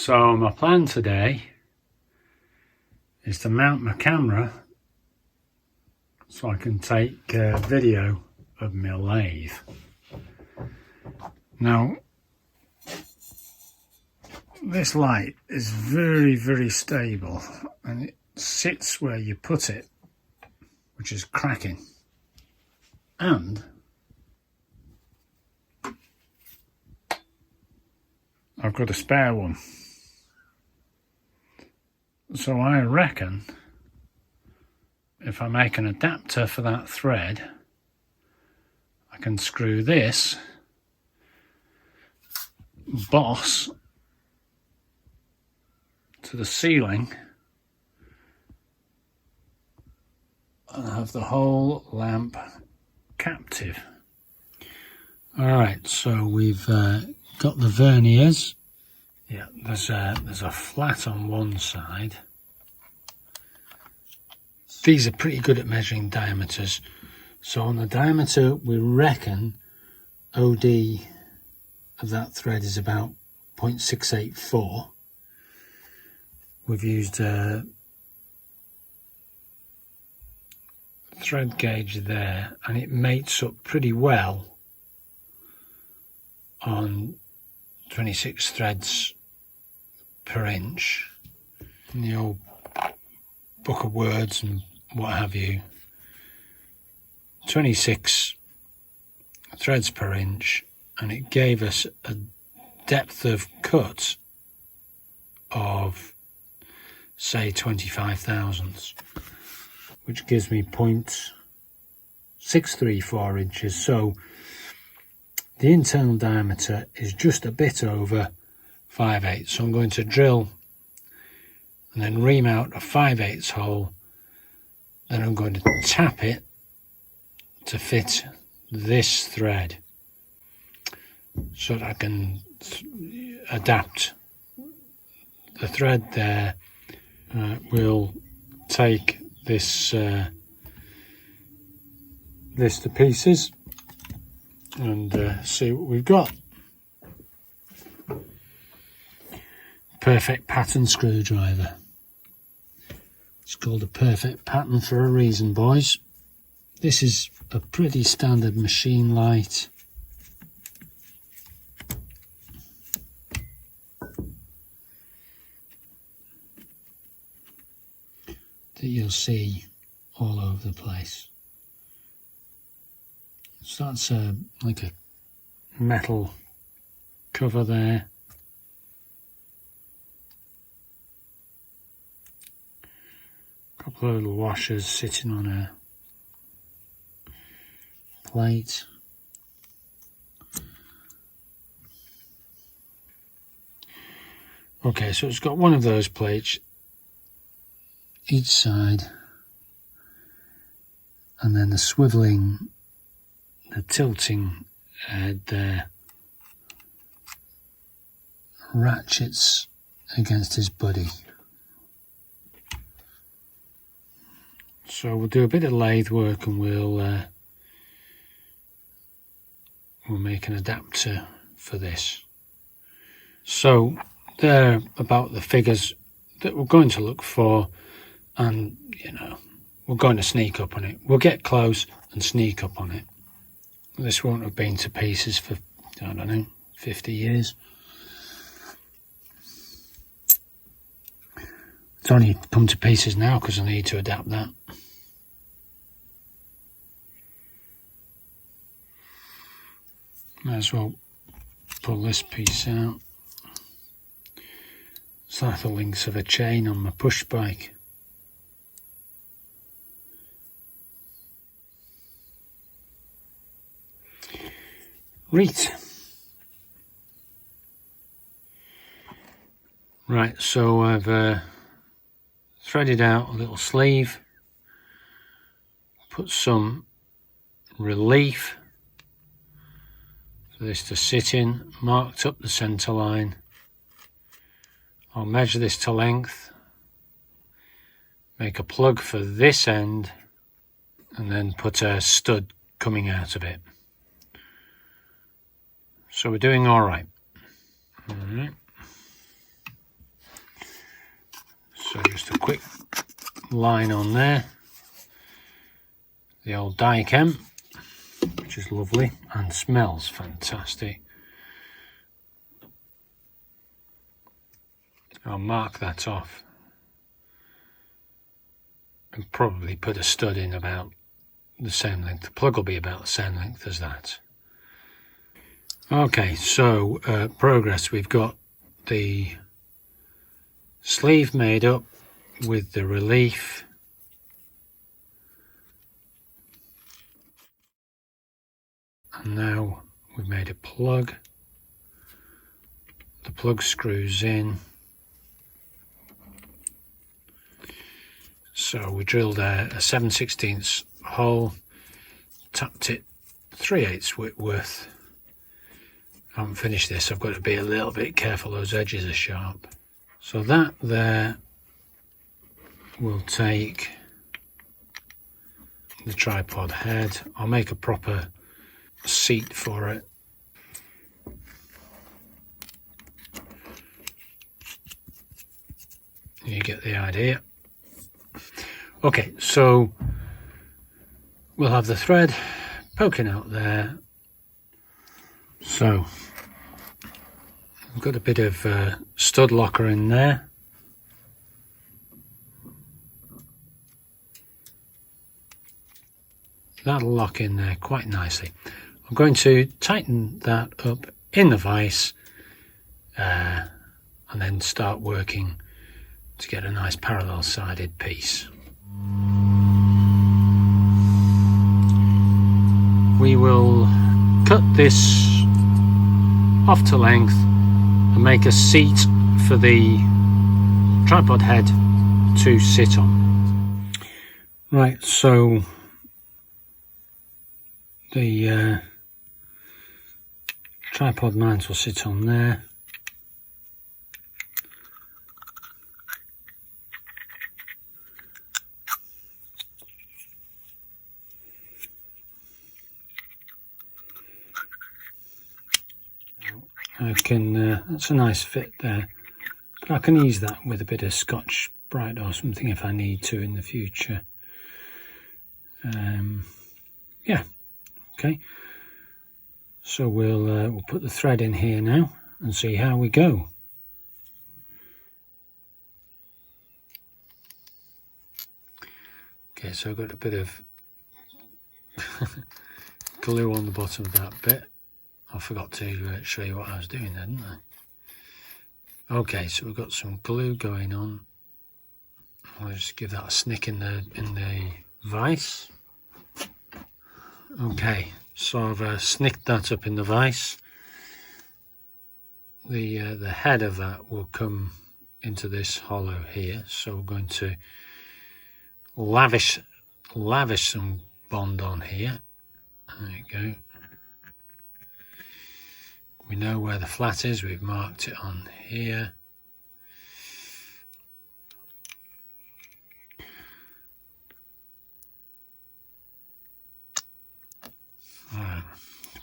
So my plan today is to mount my camera so I can take video of my lathe. Now this light is very stable and it sits where you put it, which is cracking. And I've got a spare one. So I reckon if I make an adapter for that thread, I can screw this boss to the ceiling and have the whole lamp captive. Alright, so we've got the verniers. Yeah, there's a flat on one side. These are pretty good at measuring diameters. So on the diameter, we reckon OD of that thread is about 0.684. We've used a thread gauge there, and it mates up pretty well on 26 threads per inch in the old book of words and what have you. 26 threads per inch, and it gave us a depth of cut of say 25 thousandths, which gives me 0.634 inches. So the internal diameter is just a bit over 5/8. So I'm going to drill and then remount a 5/8 hole. Then I'm going to tap it to fit this thread so that I can adapt the thread there. We'll take this this to pieces and see what we've got. Perfect pattern screwdriver. It's called a perfect pattern for a reason, boys. This is a pretty standard machine light. That you'll see all over the place. So that's like a metal cover there. A couple of little washers sitting on a plate. Okay, so it's got one of those plates each side, and then the swiveling, the tilting head there ratchets against his buddy. So we'll do a bit of lathe work and we'll make an adapter for this. So they're about the figures that we're going to look for, and you know, we're going to sneak up on it. We'll get close and sneak up on it. This won't have been to pieces for, I don't know, 50 years. It's only come to pieces now because I need to adapt that. Might as well pull this piece out. It's like the links of a chain on my push bike. Right, so I've threaded out a little sleeve, put some relief for this to sit in, marked up the centre line. I'll measure this to length, make a plug for this end, and then put a stud coming out of it. So we're doing all right. All right. So just a quick line on there. The old die chem, which is lovely and smells fantastic. I'll mark that off and probably put a stud in about the same length. The plug will be about the same length as that. Okay, so progress. We've got the sleeve made up with the relief. And now we've made a plug. The plug screws in. So we drilled a 7/16 hole, tapped it 3/8 Whitworth. I haven't finished this, I've got to be a little bit careful, those edges are sharp. So that there will take the tripod head. I'll make a proper seat for it. You get the idea. Okay, so we'll have the thread poking out there. So we've got a bit of stud locker in there. That'll lock in there quite nicely. I'm going to tighten that up in the vise and then start working to get a nice parallel sided piece. We will cut this off to length and make a seat for the tripod head to sit on. Right, so the tripod mount will sit on there. I can, that's a nice fit there, but I can ease that with a bit of Scotch-Brite or something if I need to in the future. Yeah, okay. So we'll put the thread in here now and see how we go. Okay, so I've got a bit of glue on the bottom of that bit. I forgot to show you what I was doing there, didn't I? Okay, so we've got some glue going on. I'll just give that a snick in the vise. Okay, so I've snicked that up in the vise. The head of that will come into this hollow here, so we're going to lavish some bond on here. There you go. We know where the flat is, we've marked it on here.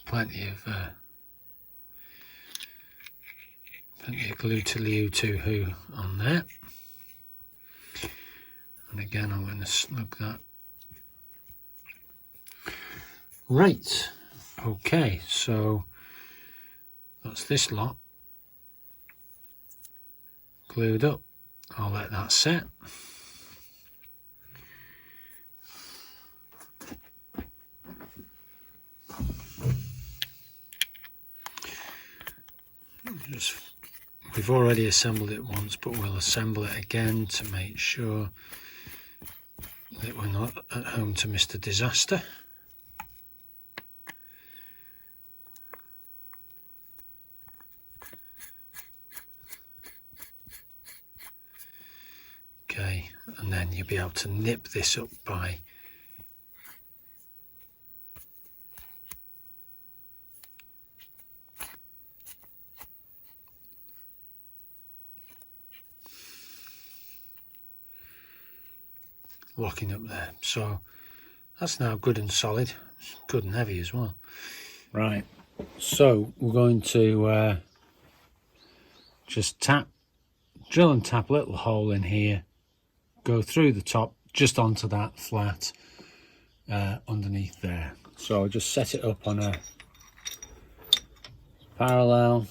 Plenty of glue to liu to who on there. And again, I'm going to snug that. Right, okay, so that's this lot glued up. I'll let that set. We've already assembled it once, but we'll assemble it again to make sure that we're not at home to Mr. Disaster. Okay, and then you'll be able to nip this up by locking up there. So that's now good and solid, good and heavy as well. Right, so we're going to just drill and tap a little hole in here go through the top just onto that flat underneath there. So I'll just set it up on a parallel,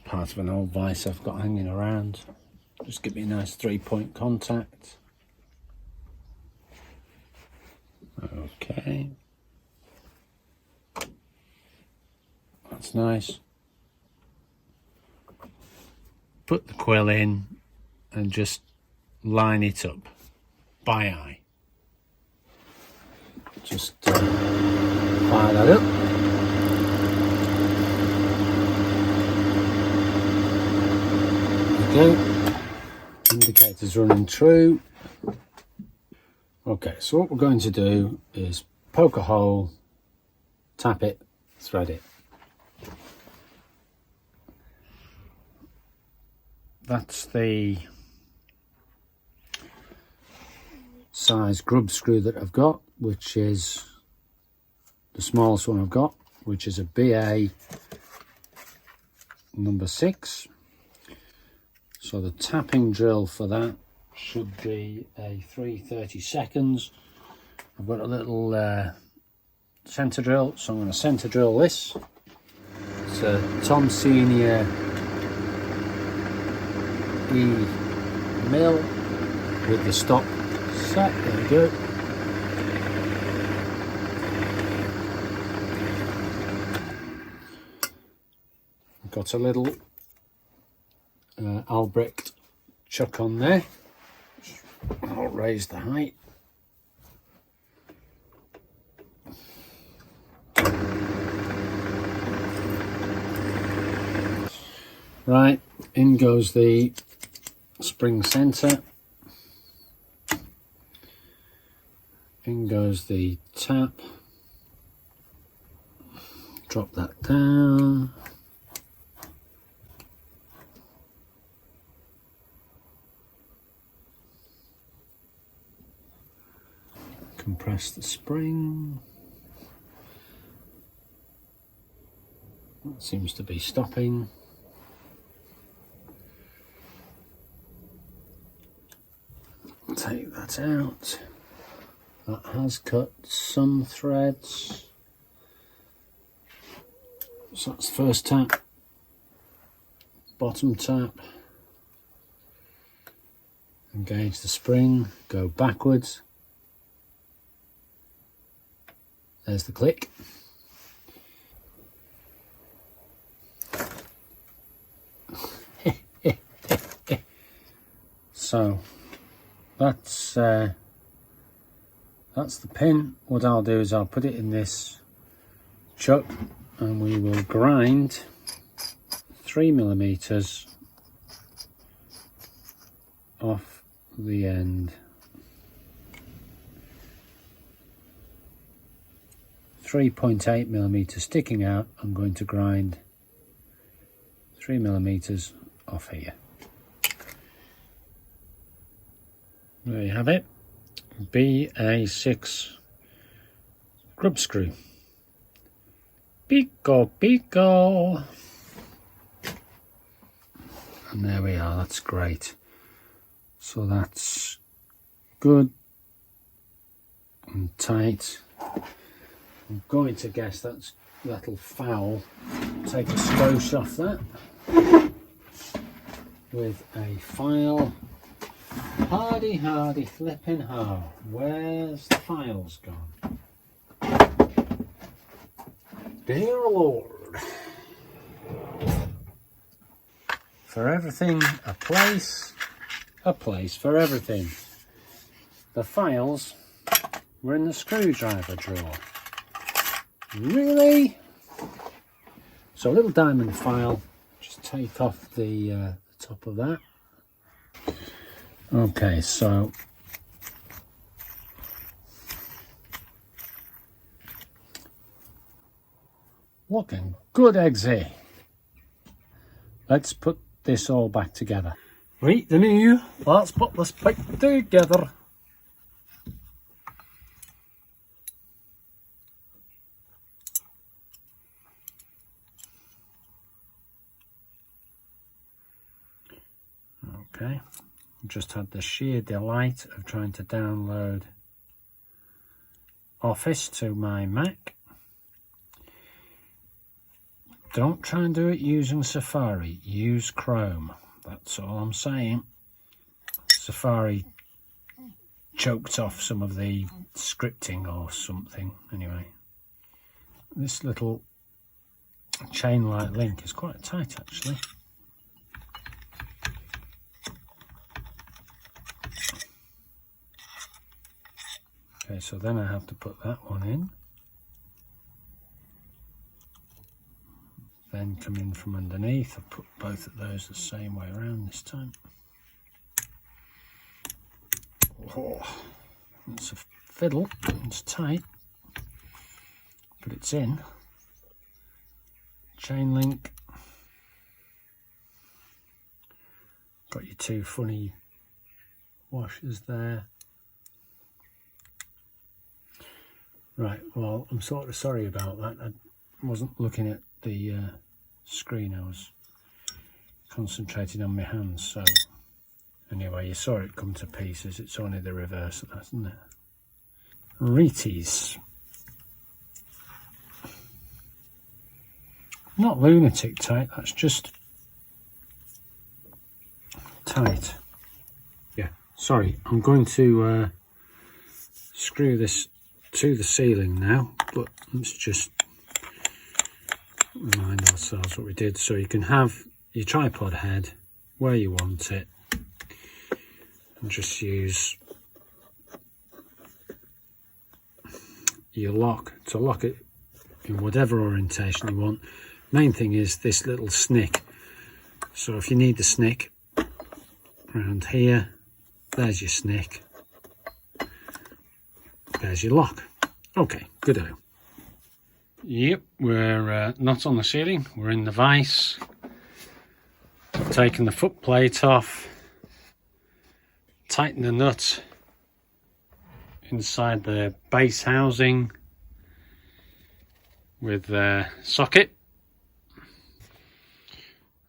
part of an old vise I've got hanging around. Just give me a nice 3-point contact. Okay, that's nice. Put the quill in and just line it up by eye. Just fire that up. There we go. Indicator's running true. Okay, so what we're going to do is poke a hole, tap it, thread it. That's the size grub screw that I've got, which is the smallest one I've got, which is a BA number 6. So the tapping drill for that should be a 3/32. I've got a little centre drill, so I'm going to centre drill this. It's a Tom Senior E mill with the stop set. There we go. I've got a little Albrecht chuck on there. I'll raise the height. Right, in goes the spring centre. In goes the tap. Drop that down. Compress the spring. That seems to be stopping. Take that out. That has cut some threads. So that's the first tap. Bottom tap. Engage the spring, go backwards. There's the click. So that's the pin. What I'll do is I'll put it in this chuck and we will grind 3mm off the end. 3.8mm sticking out. I'm going to grind 3mm off here. There you have it. BA6 grub screw. Pico pico. And there we are, that's great. So that's good and tight. I'm going to guess that'll foul. Take a skosh off that with a file. Hardy, hardy, flipping ho. Where's the files gone? Dear Lord. For everything, a place for everything. The files were in the screwdriver drawer. Really? So a little diamond file, just take off the top of that. Okay, so looking good, eggsy. Let's put this all back together. Right, the new, let's put this back together. Okay, I've just had the sheer delight of trying to download Office to my Mac. Don't try and do it using Safari, use Chrome. That's all I'm saying. Safari choked off some of the scripting or something. Anyway, this little chain-like link is quite tight actually. Okay, so then I have to put that one in. Then come in from underneath. I've put both of those the same way around this time. Oh, it's a fiddle, it's tight, but it's in. Chain link. Got your two funny washers there. Right, well, I'm sort of sorry about that. I wasn't looking at the screen, I was concentrating on my hands, so anyway, you saw it come to pieces. It's only the reverse of that, isn't it? Reeties. Not lunatic tight, that's just tight. Yeah, sorry, I'm going to screw this to the ceiling now, but let's just remind ourselves what we did. So you can have your tripod head where you want it and just use your lock to lock it in whatever orientation you want. Main thing is this little snick. So if you need the snick around here, there's your snick, there's your lock. Okay, good-o. Yep, we're not on the ceiling, we're in the vise. I've taken the foot plate off, tighten the nut inside the base housing with the socket,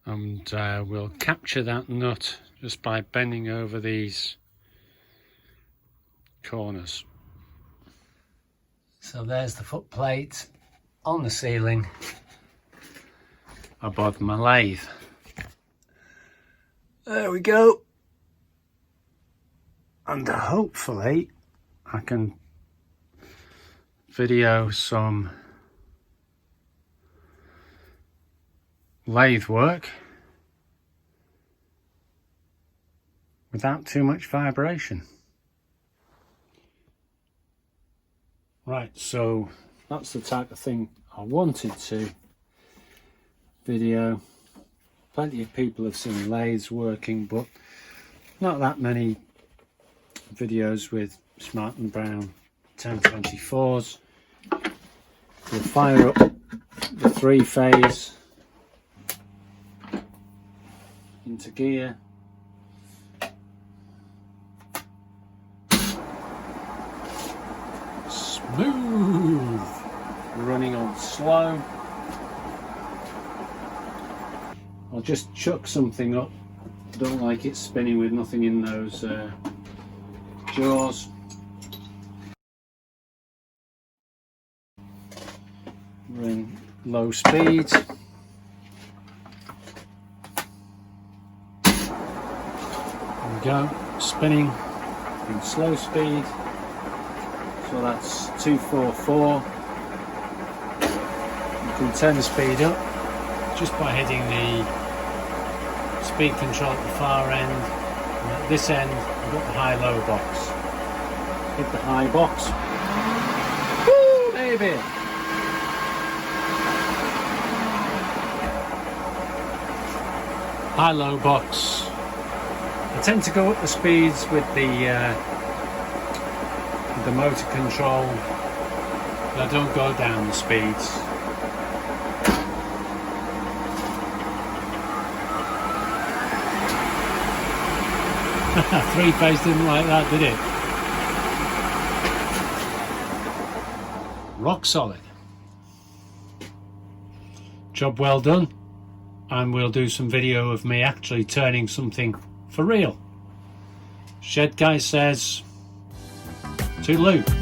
and we'll capture that nut just by bending over these corners. So there's the foot plate on the ceiling above my lathe. There we go. And hopefully I can video some lathe work without too much vibration. Right, so that's the type of thing I wanted to video. Plenty of people have seen lathes working, but not that many videos with Smart & Brown 1024s. We'll fire up the 3-phase into gear. Smooth, running on slow. I'll just chuck something up. Don't like it spinning with nothing in those jaws. We're in low speed. There we go, spinning in slow speed. So that's 244. You can turn the speed up just by hitting the speed control at the far end. And at this end, I've got the high-low box. Hit the high box. Woo, baby! High-low box. I tend to go up the speeds with the motor control, but I don't go down the speeds. Three-phase didn't like that, did it? Rock solid. Job well done, and we'll do some video of me actually turning something for real. Shed Guy says, toodaloo.